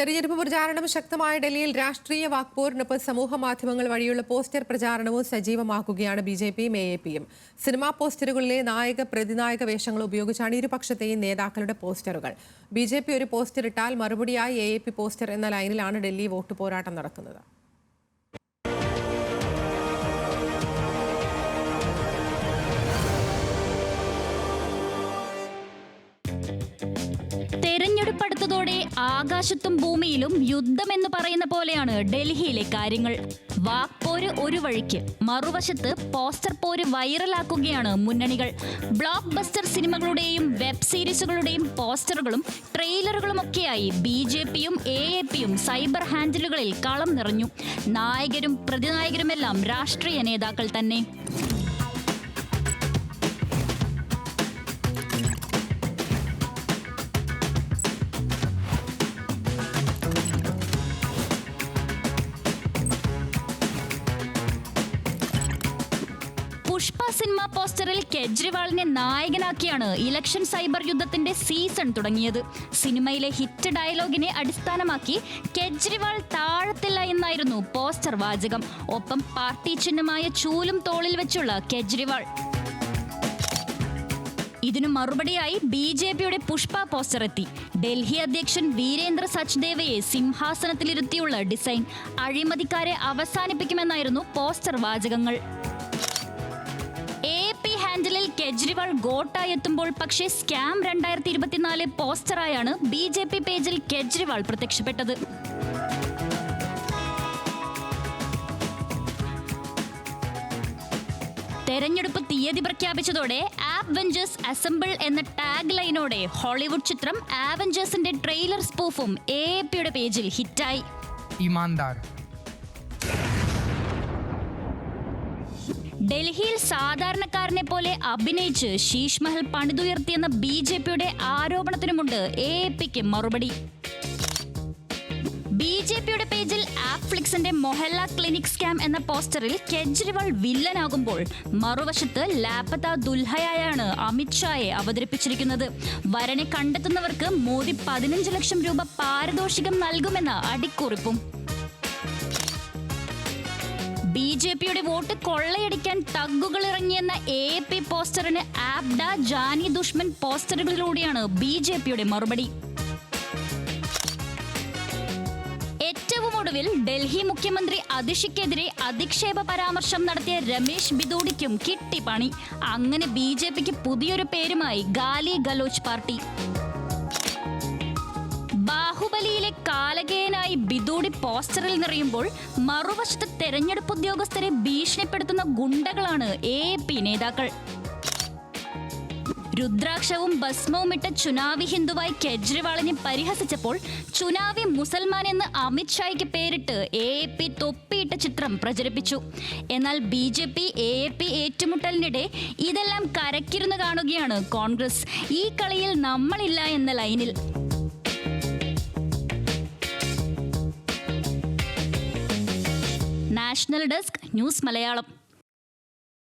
തെരഞ്ഞെടുപ്പ് പ്രചാരണം ശക്തമായ ഡൽഹിയിൽ രാഷ്ട്രീയ വാക്പോരിനൊപ്പം സമൂഹ മാധ്യമങ്ങൾ വഴിയുള്ള പോസ്റ്റർ പ്രചാരണവും സജീവമാക്കുകയാണ് ബിജെപിയും എഎപിയും. സിനിമാ പോസ്റ്ററുകളിലെ നായക പ്രതിനായക വേഷങ്ങൾ ഉപയോഗിച്ചാണ് ഇരുപക്ഷത്തെയും നേതാക്കളുടെ പോസ്റ്ററുകൾ. ബിജെപി ഒരു പോസ്റ്റർ ഇട്ടാൽ മറുപടിയായി എഎപി പോസ്റ്റർ എന്ന ലൈനിലാണ് ഡൽഹി വോട്ട് പോരാട്ടം നടക്കുന്നത്. തെരഞ്ഞെടുപ്പടുത്തതോടെ ആകാശത്തും ഭൂമിയിലും യുദ്ധമെന്ന് പറയുന്ന പോലെയാണ് ഡൽഹിയിലെ കാര്യങ്ങൾ. വാക്പോര് ഒരു വഴിക്ക്, മറുവശത്ത് പോസ്റ്റർ പോര് വൈറലാക്കുകയാണ് മുന്നണികൾ. ബ്ലോക്ക് ബസ്റ്റർ സിനിമകളുടെയും വെബ് സീരീസുകളുടെയും പോസ്റ്ററുകളും ട്രെയിലറുകളുമൊക്കെയായി ബിജെപിയും എഎപിയും സൈബർ ഹാൻഡിലുകളിൽ കളം നിറഞ്ഞു. നായകരും പ്രതിനായകരുമെല്ലാം രാഷ്ട്രീയ നേതാക്കൾ തന്നെ. പുഷ്പ സിനിമ പോസ്റ്ററിൽ കെജ്രിവാളിനെ നായകനാക്കിയാണ് ഇലക്ഷൻ സൈബർ യുദ്ധത്തിന്റെ സീസൺ തുടങ്ങിയത്. സിനിമയിലെ ഹിറ്റ് ഡയലോഗിനെ അടിസ്ഥാനമാക്കി കെജ്രിവാൾ താഴത്തില്ല എന്നായിരുന്നു പോസ്റ്റർ വാചകം. ഒപ്പം പാർട്ടി ചിഹ്നമായ ചൂലും തോളിൽ വെച്ചുള്ള കെജ്രിവാൾ. ഇതിനു മറുപടിയായി ബിജെപിയുടെ പുഷ്പ പോസ്റ്റർ എത്തി. ഡൽഹി അധ്യക്ഷൻ വീരേന്ദ്ര സച്ദേവയെ സിംഹാസനത്തിലിരുത്തിയുള്ള ഡിസൈൻ. അഴിമതിക്കാരെ അവസാനിപ്പിക്കുമെന്നായിരുന്നു പോസ്റ്റർ വാചകങ്ങൾ. എഎപി ഹാൻഡിലിൽ കെജ്രിവാൾ ഗോട്ടായി എത്തുമ്പോൾ പക്ഷേ സ്കാം 2024 പോസ്റ്ററായാണ് ബിജെപി പേജിൽ കെജ്രിവാൾ പ്രത്യക്ഷപ്പെട്ടത്. തെരഞ്ഞെടുപ്പ് തീയതി പ്രഖ്യാപിച്ചതോടെ ആവഞ്ചേഴ്സ് അസംബിൾ എന്ന ടാഗ് ലൈനോടെ ഹോളിവുഡ് ചിത്രം ആവഞ്ചേഴ്സിന്റെ ട്രെയിലർ സ്പൂഫും എഎപിയുടെ പേജിൽ ഹിറ്റായി. ഡൽഹിയിൽ സാധാരണക്കാരനെ പോലെ അഭിനയിച്ച് ശീഷ് മഹൽ പണിതുയർത്തിയെന്ന ബിജെപിയുടെ ആരോപണത്തിനുമുണ്ട് എഎപിക്ക് മറുപടി. ബിജെപിയുടെ പേജിൽ ആപ്ഫ്ലിക്സിന്റെ മൊഹല്ല ക്ലിനിക് സ്കാം എന്ന പോസ്റ്ററിൽ കെജ്രിവാൾ വില്ലനാകുമ്പോൾ മറുവശത്ത് ലാപത ദുൽഹയായാണ് അമിത്ഷായെ അവതരിപ്പിച്ചിരിക്കുന്നത്. വരനെ കണ്ടെത്തുന്നവർക്ക് മോദി 15 ലക്ഷം രൂപ പാരിതോഷികം നൽകുമെന്ന അടിക്കുറിപ്പും. ബിജെപിയുടെ വോട്ട് കൊള്ളയടിക്കാൻ തഗ്ഗുകൾ ഇറങ്ങിയെന്ന എഎപി പോസ്റ്ററിന് ആപ്ഡ ജാനി ദുഷ്മൻ പോസ്റ്ററുകളിലൂടെയാണ് ബിജെപിയുടെ മറുപടി. ഏറ്റവും ഒടുവിൽ ഡൽഹി മുഖ്യമന്ത്രി അതിഷിക്കെതിരെ അധിക്ഷേപ പരാമർശം നടത്തിയ രമേശ് ബിദൂഡിക്കും കിട്ടി പണി. അങ്ങനെ ബിജെപിക്ക് പുതിയൊരു പേരുമായി ഗാലി ഗലോച്ച് പാർട്ടി. ബാഹുബലിയിലെ കാലകേയനായി ബിദൂടി പോസ്റ്ററിൽ നിറയുമ്പോൾ മറുവശത്ത് തെരഞ്ഞെടുപ്പ് ഉദ്യോഗസ്ഥരെ ഭീഷണിപ്പെടുത്തുന്ന ഗുണ്ടകളാണ് എഎപി നേതാക്കൾ. രുദ്രാക്ഷവും ഭസ്മവും ഇട്ട ചുനാവി ഹിന്ദുവായി കെജ്രിവാളിനെ പരിഹസിച്ചപ്പോൾ ചുനാവി മുസൽമാൻ എന്ന് അമിത്ഷായ്ക്ക് പേരിട്ട് എഎപി തൊപ്പിയിട്ട ചിത്രം പ്രചരിപ്പിച്ചു. എന്നാൽ ബിജെപി എഎപി ഏറ്റുമുട്ടലിനിടെ ഇതെല്ലാം കരക്കിരുന്ന് കാണുകയാണ് കോൺഗ്രസ്. ഈ കളിയിൽ നമ്മളില്ല എന്ന ലൈനിൽ. National desk news Malayalam.